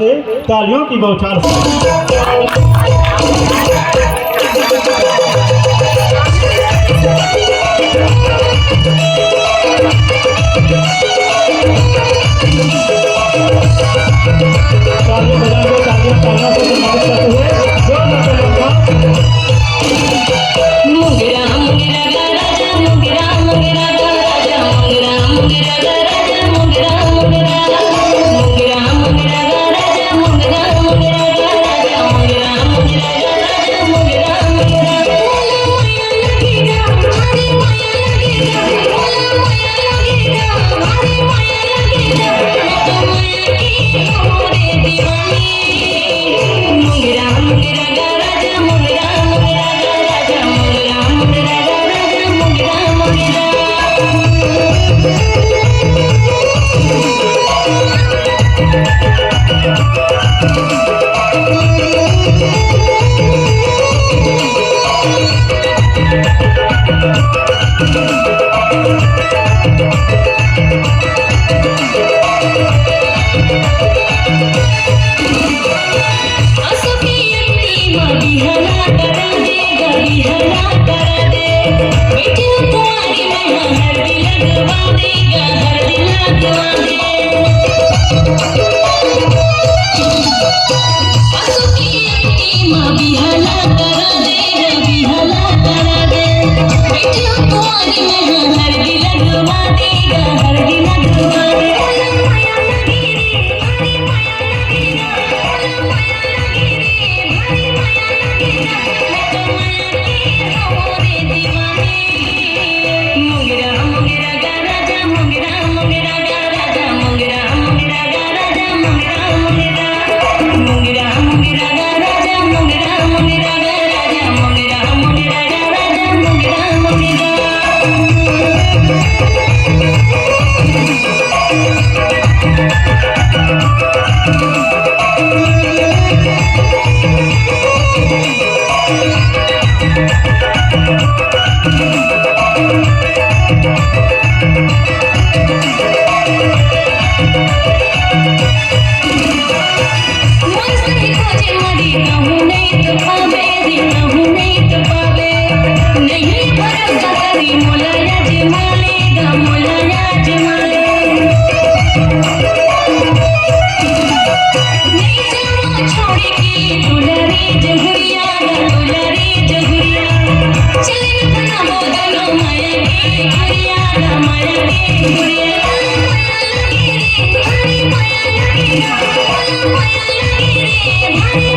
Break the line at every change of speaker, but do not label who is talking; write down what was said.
से तालियों की बौछार से। तालियां बजाकर तालियां तालियों से सम्मानित करते हुए जोर
मुंगरा मुंगरा गा राजा मुंगरा मुंगरा गा राजा मुंगरा मुंगरा गा राजा मुंगरा मुंगरा मुंगरा मुंगरा गा राजा मुंगरा मुंगरा गा राजा मुंगरा मुंगरा गा राजा मुंगरा मुंगरा बोला माया लगेगा हरे माया लगेगा बोला माया लगेगा हरे माया लगेगा मैं तो माया की हो रे दीवानी मुंगरा मुंगरा गा राजा मुंगरा मुंगरा गा राजा मुंगरा मुंगरा गा राजा मुंगरा मुंगरा Hare